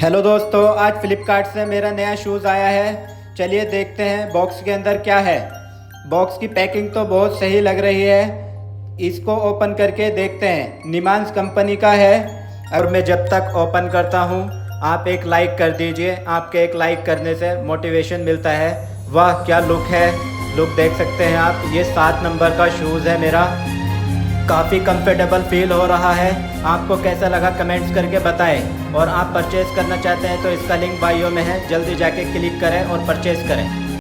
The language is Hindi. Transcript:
हेलो दोस्तों, आज फ्लिपकार्ट से मेरा नया शूज़ आया है। चलिए देखते हैं बॉक्स के अंदर क्या है। बॉक्स की पैकिंग तो बहुत सही लग रही है। इसको ओपन करके देखते हैं। निमांस कंपनी का है। और मैं जब तक ओपन करता हूँ, आप एक लाइक कर दीजिए। आपके एक लाइक करने से मोटिवेशन मिलता है। वाह क्या लुक है। लुक देख सकते हैं आप। ये 7 नंबर का शूज़ है मेरा। काफ़ी कंफर्टेबल फील हो रहा है। आपको कैसा लगा कमेंट्स करके बताएं। और आप परचेज़ करना चाहते हैं तो इसका लिंक बायो में है, जल्दी जाके क्लिक करें और परचेज़ करें।